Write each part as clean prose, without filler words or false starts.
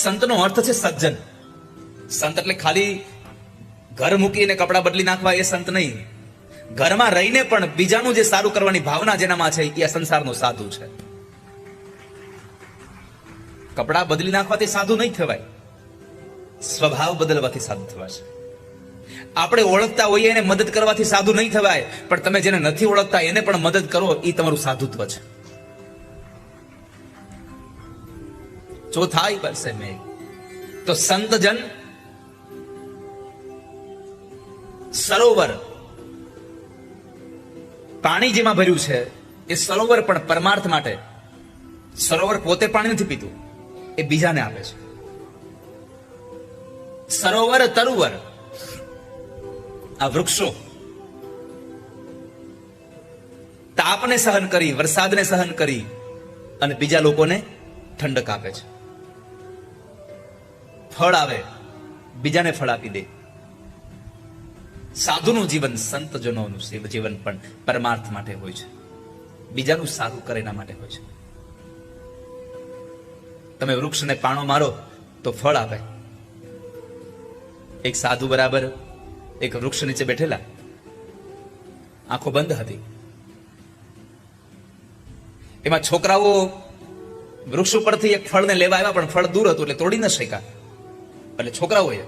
સંતનો અર્થ છે સજ્જન. સંત એટલે ખાલી ઘર મૂકીને કપડા બદલી નાખવા એ સંત નહીં. ઘરમાં રહીને પણ બીજાનું જે સારું કરવાની ભાવના જેનામાં છે એ સંસારનો સાધુ છે. કપડા બદલી નાખવાથી સાધુ નહીં થવાય, સ્વભાવ બદલવાથી સાધુ થવાશે. આપણે ઓળખતા હોઈએ એને મદદ કરવાથી સાધુ નહીં થવાય, પણ તમે જેને નથી ઓળખતા એને પણ મદદ કરો એ તમારું સાધુત્વ છે. ચોથાઈ વર્ષે મેં તો સંતજન સરોવર, પાણી જેમાં ભર્યું છે એ સરોવર પણ પરમાર્થ માટે. સરોવર પોતે પાણી નથી પીતું, એ બીજાને આપે છે. સરોવર તરુવર, આ વૃક્ષો તાપને સહન કરી, વરસાદને સહન કરી અને બીજા લોકોને ઠંડક આપે છે. ફળ આવે, બીજાને ફળ આપી દે. સાધુનું જીવન, સંતજનોનું જીવન પણ પરમાર્થ માટે હોય છે, બીજાનું સારું કરે એના માટે હોય છે. તમે વૃક્ષને પાણો મારો તો ફળ આપે. એક સાધુ બરાબર એક વૃક્ષ નીચે બેઠેલા, આંખો બંધ હતી. એમાં છોકરાઓ વૃક્ષ ઉપરથી એક ફળને લેવા આવ્યા, પણ ફળ દૂર હતું એટલે તોડી ન શક્યા. એટલે છોકરાઓએ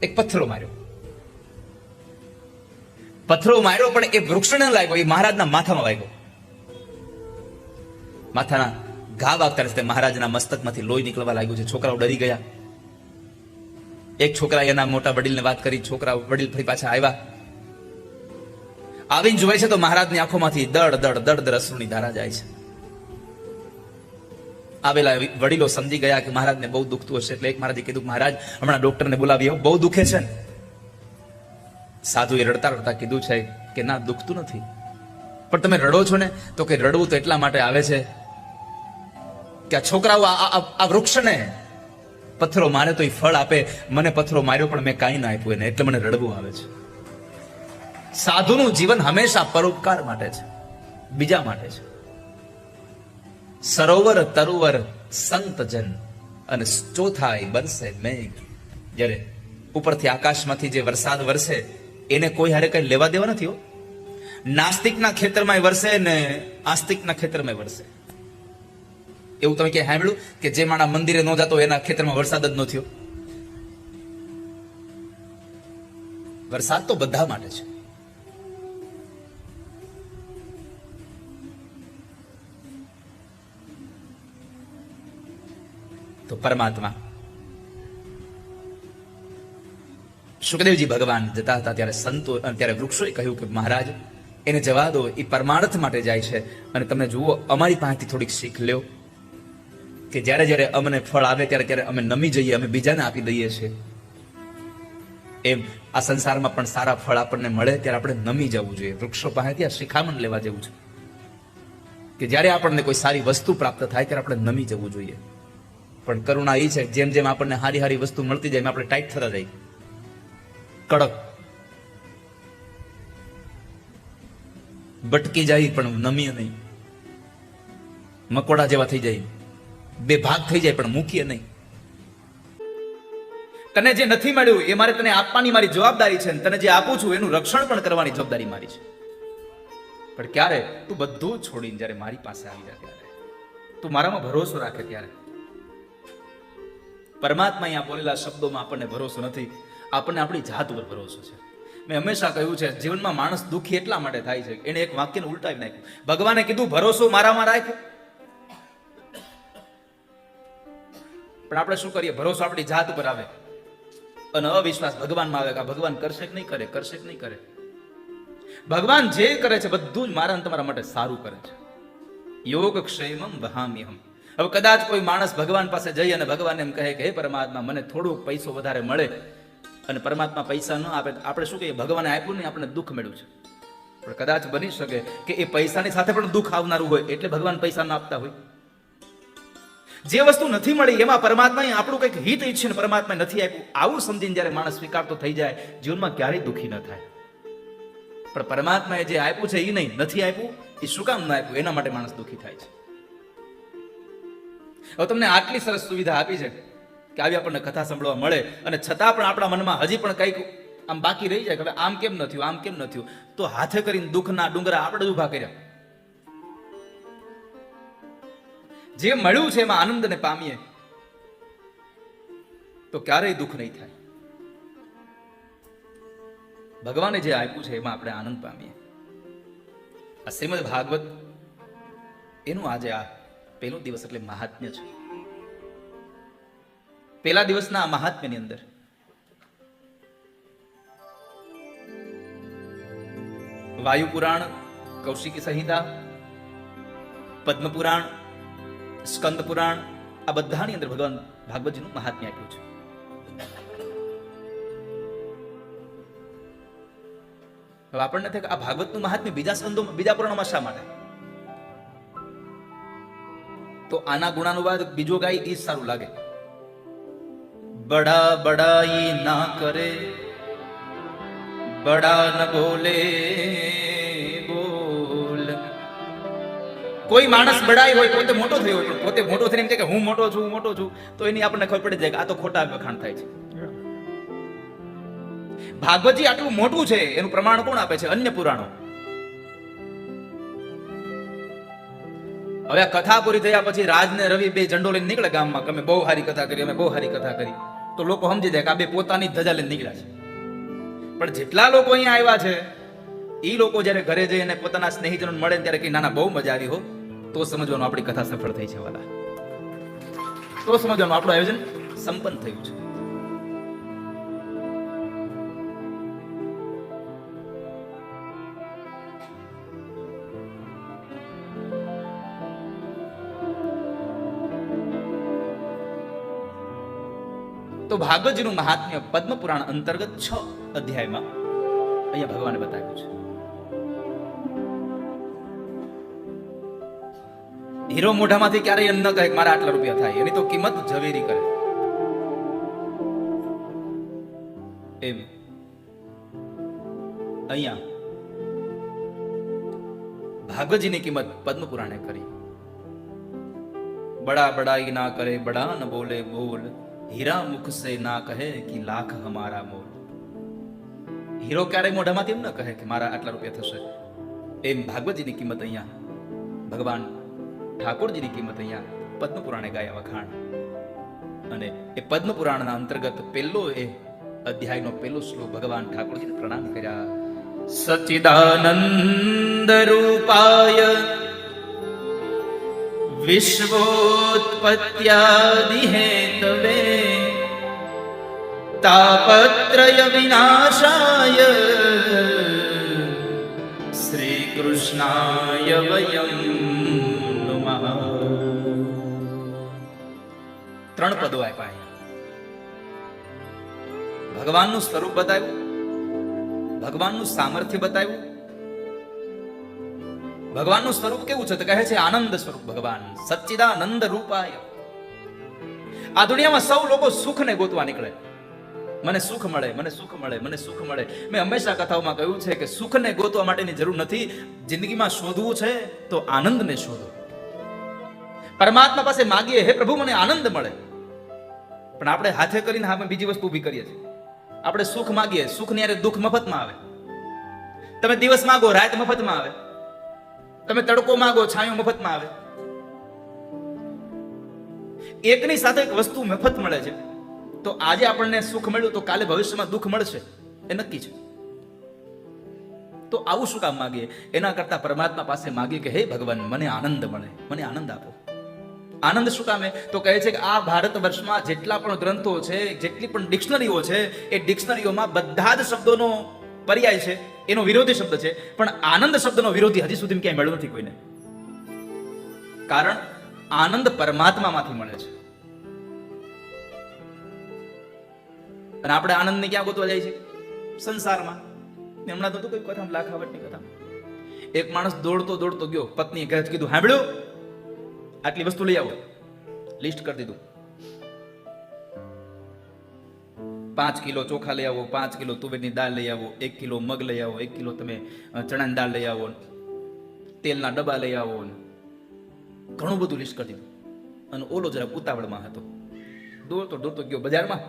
એક પથ્થરો માર્યો. પથ્થરો માર્યો પણ એ વૃક્ષને લાગ્યો, એ મહારાજના માથામાં વાગ્યો. માથાના ઘા વાગતા રસ્તે મહારાજના મસ્તકમાંથી લોહી નીકળવા લાગ્યું છે. છોકરાઓ ડરી ગયા. એક છોકરા એના મોટા વડીલને વાત કરી. છોકરા વડીલ ફરી પાછા આવ્યા. આવીને જોવે છે તો મહારાજની આંખોમાંથી દડ દડ દડ દડ અશ્રુની ધારા જાય છે. આવેલા વડીલો સમજી ગયા કે મહારાજને બહુ દુખતું હશે, એટલે એક મહારાજે કીધું, મહારાજ હમણાં ડોક્ટરને બોલાવી આવો, બહુ દુખે છે ને. સાધુએ રડતા રડતા કીધું છે કે ના, દુખતું નથી. પણ તમે રડો છો ને, તો કે રડવું તો એટલા માટે આવે છે કે આ છોકરાઓ આ વૃક્ષને પથ્થરો મારે તો એ ફળ આપે. મને પથ્થરો માર્યો પણ મેં કાંઈ ના આપ્યું એને, એટલે મને રડવું આવે છે. સાધુનું જીવન હંમેશા પરોપકાર માટે છે, બીજા માટે છે. સરોવર તરુવર સંતજન અને ચોથાઈ બરસે મેઘ. જ્યારે ઉપરથી આકાશમાંથી જે વરસાદ વરસે એને કોઈ હારે કઈ લેવા દેવા નથી. નાસ્તિકના ખેતરમાં વરસે ને આસ્તિકના ખેતરમાં વરસે. એવું તમે ક્યાંય સાંભળ્યું કે જે માણસ મંદિરે ન જતો એના ખેતરમાં વરસાદ જ ન થયો? વરસાદ તો બધા માટે છે. તો પરમાત્મા સુખદેવજી ભગવાન જતા હતા ત્યારે સંતો ત્યારે વૃક્ષોએ કહ્યું કે મહારાજ એને જવા દો, એ પરમાર્થ માટે જાય છે. અને તમે જુઓ, અમારી પાસેથી થોડીક શીખ લ્યો કે જ્યારે જ્યારે અમને ફળ આવે ત્યારે ત્યારે અમે નમી જઈએ, અમે બીજાને આપી દઈએ છીએ. એમ આ સંસારમાં પણ સારા ફળ આપણને મળે ત્યારે આપણે નમી જવું જોઈએ. વૃક્ષો પાસેથી આ શિખામણ લેવા જેવું છે કે જ્યારે આપણને કોઈ સારી વસ્તુ પ્રાપ્ત થાય ત્યારે આપણે નમી જવું જોઈએ. પણ કરુણા એ છે જેમ જેમ આપણને હારી હારી વસ્તુ મળતી જાય એમ આપણે ટાઈટ થતા જાય, કડક બટકી જાય પણ નમીએ નહીં, મકોડા જેવા થઈ જાય, બે ભાગ થઈ જાય પણ મૂકીએ નહીં. તને જે નથી મળ્યું એ મારે તને આપવાની મારી જવાબદારી છે, તને જે આપું છું એનું રક્ષણ પણ કરવાની જવાબદારી મારી છે. પણ ક્યારે તું બધું છોડીને જ્યારે મારી પાસે આવી જાય ત્યારે, તું મારામાં ભરોસો રાખે ત્યારે. પરમાત્મા અહીંયા બોલેલા શબ્દોમાં આપણને ભરોસો નથી, આપણને આપણી જાત ઉપર ભરોસો છે. મેં હંમેશા કહ્યું છે, જીવનમાં માણસ દુઃખી એટલા માટે થાય છે, એને એક વાક્યને ઉલટાવી નાખ્યું. ભગવાને કીધું ભરોસો મારામાં રાખ, પણ આપણે શું કરીએ? ભરોસો આપણી જાત ઉપર આવે અને અવિશ્વાસ ભગવાનમાં આવે કે ભગવાન કરશે કે નહીં કરે, કરશે કે નહીં કરે. ભગવાન જે કરે છે બધું જ મારા અને તમારા માટે સારું કરે છે. યોગ ક્ષેમમ વહામ્યહમ. હવે કદાચ કોઈ માણસ ભગવાન પાસે જઈ અને ભગવાન એમ કહે કે હે પરમાત્મા, મને થોડુંક પૈસો વધારે મળે, અને પરમાત્મા પૈસા ન આપે, આપણે શું કહીએ? ભગવાને આપ્યું નહીં, આપણે દુઃખ મળ્યું છે. પણ કદાચ બની શકે કે એ પૈસાની સાથે પણ દુઃખ આવનારું હોય, એટલે ભગવાન પૈસા ન આપતા હોય. જે વસ્તુ નથી મળી એમાં પરમાત્માએ આપણું કંઈક હિત ઈચ્છીને પરમાત્માએ નથી આપ્યું, આવું સમજીને જ્યારે માણસ સ્વીકારતો થઈ જાય, જીવનમાં ક્યારેય દુઃખી ન થાય. પણ પરમાત્માએ જે આપ્યું છે એ નહીં, નથી આપ્યું, એ શું કામ ન આપ્યું એના માટે માણસ દુઃખી થાય છે. હવે તમને આટલી સરસ સુવિધા આપી છે કે આવી આપણને કથા સાંભળવા મળે અને છતાં પણ આપણા મનમાં હજી પણ કંઈક આમ બાકી રહી જાય કે હવે આમ કેમ ન થયું, આમ કેમ ન થયું, તો હાથે કરીને દુઃખના ડુંગરા આપણે જ ઊભા કર્યા. જે મળ્યું છે એમાં આનંદને પામીએ તો ક્યારેય દુઃખ નહીં થાય. ભગવાને જે આપ્યું છે એમાં આપણે આનંદ પામીએ. આ શ્રીમદ ભાગવત એનું આજે આ પહેલો દિવસ એટલે મહાત્મ્ય છે. પહેલા દિવસના આ મહાત્મ્યની અંદર વાયુ પુરાણ, કૌશિકી સંહિતા, પદ્મ પુરાણ, સ્કંદ પુરાણ, આ બધાની અંદર ભગવાન ભાગવતજીનું મહાત્મ્ય આપ્યું છે. હવે આપણને થાય કે આ ભાગવતનું મહાત્મ્ય બીજા સ્કંદો, બીજા પુરાણોમાં શા માટે? તો આના ગુણાનુવાદ બીજો ગાય એ સારું લાગે. બડા બડાઈ ના કરે, બડા ન બોલે બોલ. કોઈ માણસ બડાઈ હોય, પોતે મોટો થયો હોય, પોતે મોટો થઈને એમ કહે કે હું મોટો છું, હું મોટો છું, તો એની આપણને ખબર પડી જાય કે આ તો ખોટા વખાણ થાય છે. ભાગવતજી આટલું મોટું છે એનું પ્રમાણ કોણ આપે છે? અન્ય પુરાણો. હવે આ કથા પૂરી થયા પછી રાજ ને રવિ બે ઝંડો લઈને નીકળે ગામમાં કે અમે બહુ સારી કથા કરી, અમે બહુ સારી કથા કરી, તો લોકો સમજી જાય કે આ બે પોતાની ધજા લઈને નીકળ્યા છે. પણ જેટલા લોકો અહીંયા આવ્યા છે એ લોકો જયારે ઘરે જઈને પોતાના સ્નેહીજનો મળે ત્યારે કે નાના બહુ મજા આવી હો, તો સમજવાનું આપણી કથા સફળ થઈ છે વાલા, તો સમજવાનું આપણું આયોજન સંપન્ન થયું છે. તો ભાગવતજીનું મહાત્મ્ય પદ્મ પુરાણ અંતર્ગત 6 અધ્યાયમાં અહીંયા ભગવાને બતાવ્યું છે. હીરો મોઢામાંથી ક્યારેય ન કહે મારા આટલા રૂપિયા થાય, એની તો કિંમત ઝવેરી કરે. એમ અહીંયા ભાગવતજીની કિંમત પદ્મ પુરાણે કરી. બડા બડાઈ ના કરે, બડા ન બોલે બોલ, હીરા મુખ સે ના કહે કે લાખ હમારા મોલ. હીરો ક્યારે મોઢામાંથી એમ ન કહે કે મારા આટલા રૂપિયા થશે. એમ ભાગવતજીની કિંમત અહીંયા ભગવાન ઠાકોરજીની કિંમત અહીંયા પદ્મ પુરાણે ગાયા વખાણ. અને એ પદ્મ પુરાણના અંતર્ગત પહેલો એ અધ્યાયનો પહેલો શ્લોક ભગવાન ઠાકોરજીને પ્રણામ કર્યા. સચ્ચિદાનંદ રૂપાય વિશ્વોત્પત્યાદિ હેતવે તાપત્રય વિનાશાય શ્રી કૃષ્ણાય વયમ નમઃ. 3 પદો આપ્યા. ભગવાનનું સ્વરૂપ બતાવ્યું, ભગવાનનું સામર્થ્ય બતાવ્યું. ભગવાનનું સ્વરૂપ કેવું છે તો કહે છે આનંદ સ્વરૂપ ભગવાન, સચ્ચિદાનંદ રૂપાય. આ દુનિયામાં સૌ લોકો સુખને ગોતવા નીકળે, મને સુખ મળે, મને સુખ મળે, મને સુખ મળે. મેં હંમેશા કથાઓમાં કહ્યું છે કે સુખને ગોતવા માટેની જરૂર નથી. જિંદગીમાં શોધવું છે તો આનંદને શોધો. પરમાત્મા પાસે માગીએ, હે પ્રભુ મને આનંદ મળે. પણ આપણે હાથે કરીને હા બીજી વસ્તુ ઊભી કરીએ છીએ. આપણે સુખ માગીએ, સુખની હારે દુઃખ મફતમાં આવે. તમે દિવસ માગો, રાત મફતમાં આવે. તમે તડકો માગો, છાંયો મફતમાં આવે. એકની સાથે એક વસ્તુ મફત મળે છે. તો આજે આપણને સુખ મળ્યું તો કાલે ભવિષ્યમાં દુઃખ મળશે, એ નક્કી છે. તો આવું શું કામ માગીએ? એના કરતા પરમાત્મા પાસે માગીએ કે હે ભગવાન મને આનંદ મળે, મને આનંદ આપો. આનંદ શું કામે? તો કહે છે કે આ ભારત વર્ષમાં જેટલા પણ ગ્રંથો છે, જેટલી પણ ડિક્શનરીઓ છે, એ ડિક્શનરીઓમાં બધા જ શબ્દોનો પર્યાય છે, એનો વિરોધી શબ્દ છે. પણ આનંદ શબ્દનો વિરોધી હજી સુધી ક્યાંય મળ્યો નથી કોઈને. કારણ આનંદ પરમાત્મામાંથી મળે છે. અને આપણે આનંદને ક્યાં ગોતવા જાય છે? સંસારમાં. હમણાં તો કોઈ કથા લાખાવટની કથા, એક માણસ દોડતો દોડતો ગયો, પત્નીએ કીધું સાંભળ્યું આટલી વસ્તુ લઈ આવો. લિસ્ટ કરી દીધું. 5 કિલો ચોખા લઈ આવો, 5 કિલો તુવેરની દાળ લઈ આવો, 1 કિલો મગ લઈ આવો, 1 કિલો તમે ચણાની દાળ લઈ આવો, તેલના ડબ્બા લઈ આવો. ઘણું બધું લિસ્ટ કરી દીધું. અને ઓલો જરા ઉતાવળમાં હતો, દોડતો ગયો બજારમાં,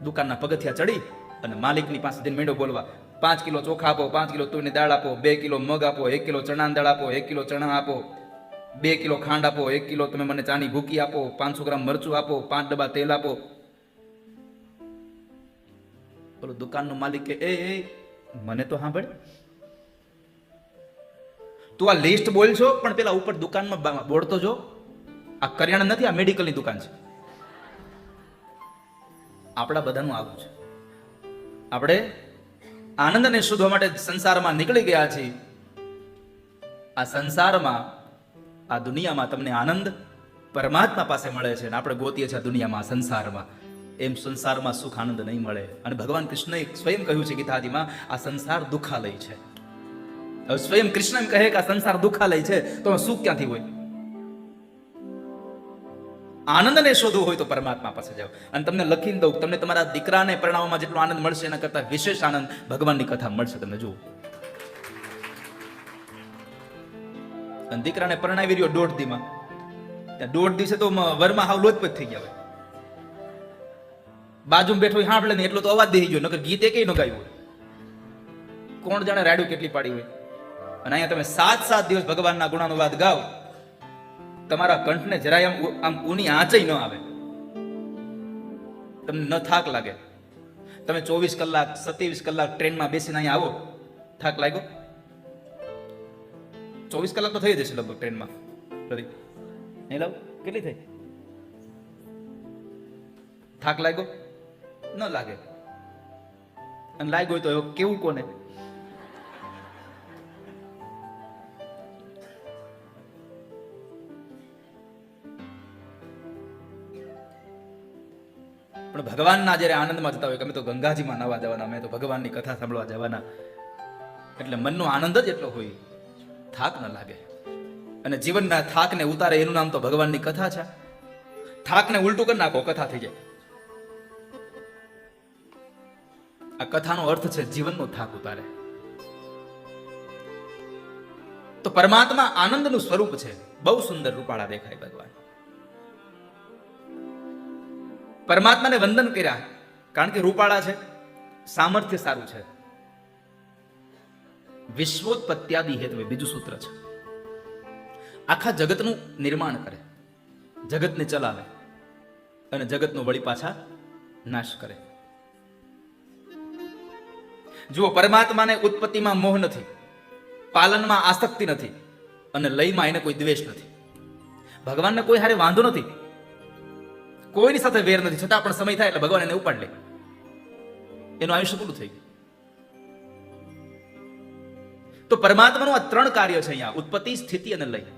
દુકાનના પગથિયા ચડી અને માલિકની પાસે જઈને મેંડો બોલવા, 5 કિલો ચોખા આપો, 5 કિલો તુરની દાળ આપો, 2 કિલો મગ આપો, 1 કિલો ચણાની દાળ આપો, 1 કિલો ચણા આપો, 2 કિલો ખાંડ આપો, 1 કિલો તમે મને ચાની ભૂકી આપો, 500 ગ્રામ મરચું આપો, 5 ડબ્બા તેલ આપો. બોલો દુકાનનો માલિક કે એ મને તો સાંભળ, તું આ લિસ્ટ બોલ છો પણ પેલા ઉપર દુકાનમાં બોર્ડ તો જો, આ કરિયાણા નથી, આ મેડિકલની દુકાન છે. આપણા બધાનું આવું છે. આપણે આનંદને શોધવા માટે સંસારમાં નીકળી ગયા છીએ. આ સંસારમાં, આ દુનિયામાં તમને આનંદ પરમાત્મા પાસે મળે છે અને આપણે ગોતીએ છીએ આ દુનિયામાં, સંસારમાં. એમ સંસારમાં સુખ આનંદ નહીં મળે. અને ભગવાન કૃષ્ણએ સ્વયં કહ્યું છે ગીતાજીમાં, આ સંસાર દુઃખાલય છે. હવે સ્વયં કૃષ્ણ એમ કહે કે આ સંસાર દુઃખાલય છે, તો સુખ ક્યાંથી હોય? આનંદને શોધવું હોય તો પરમાત્મા પાસે જાઓ. અને તમને લખીને દઉં, તમને તમારા દીકરાને પરણાવવામાં જેટલો આનંદ મળશે એના કરતા વિશેષ આનંદ ભગવાનની કથા મળશે. તમને જુઓ, અને દીકરાને પરણાવી રહ્યો 1.5 દીમાં, ત્યાં 1.5 દિવસે તો વરમાં હાવ લોચપત થઈ ગયા હોય. બાજુમાં બેઠો સાંભળે ને એટલો તો અવાજ દઈ ગયો, નકર ગીતે કઈ ન ગાયું હોય. કોણ જાણે રાડ્યું કેટલી પાડી હોય. અને અહીંયા તમે 7 દિવસ ભગવાનના ગુણાનુવાદ ગાઓ, તમારા કંઠને જરાય આમ ઊની આંચય ન આવે, તમને ન થાક લાગે. તમે 24 કલાક 27 કલાક ટ્રેનમાં બેસીને અહીંયા આવો, થાક લાગ્યો? 24 કલાક તો થઈ જશે લગભગ ટ્રેનમાં. નહીં લાવ, કેટલી થઈ? થાક લાગ્યો? ન લાગે. અને લાગ્યો હોય તો કેવું કોને? પણ ભગવાનના જ્યારે આનંદમાં જતા હોય કે અમે તો ગંગાજીમાં નવા જવાના, અમે તો ભગવાનની કથા સાંભળવા જવાના, એટલે મનનો આનંદ જ એટલો હોય, થાક ન લાગે. અને જીવનના થાકને ઉતારે એનું નામ તો ભગવાનની કથા છે. થાકને ઉલટું કરી નાખો, કથા થઈ જાય. આ કથાનો અર્થ છે જીવનનો થાક ઉતારે. તો પરમાત્મા આનંદનું સ્વરૂપ છે. બહુ સુંદર રૂપાળા દેખાય ભગવાન. પરમાત્માને વંદન કર્યા કારણ કે રૂપાળા છે, સામર્થ્ય સારું છે. વિશ્વોત્પત્યાદિ હેતુ બીજું સૂત્ર છે. આખા જગતનું નિર્માણ કરે, જગતને ચલાવે અને જગતનો વળી પાછા નાશ કરે. જુઓ, પરમાત્માને ઉત્પત્તિમાં મોહ નથી, પાલનમાં આસક્તિ નથી અને લયમાં એને કોઈ દ્વેષ નથી. ભગવાનને કોઈ હારે વાંધો નથી, કોઈની સાથે વેર નથી, છતાં પણ સમય થાય એટલે ભગવાન એને ઉપાડ લે. એનું આયુષ્ય પૂરું થઈ ગયું. તો પરમાત્માનું આ 3 કાર્ય છે અહીંયા: ઉત્પત્તિ, સ્થિતિ અને લય.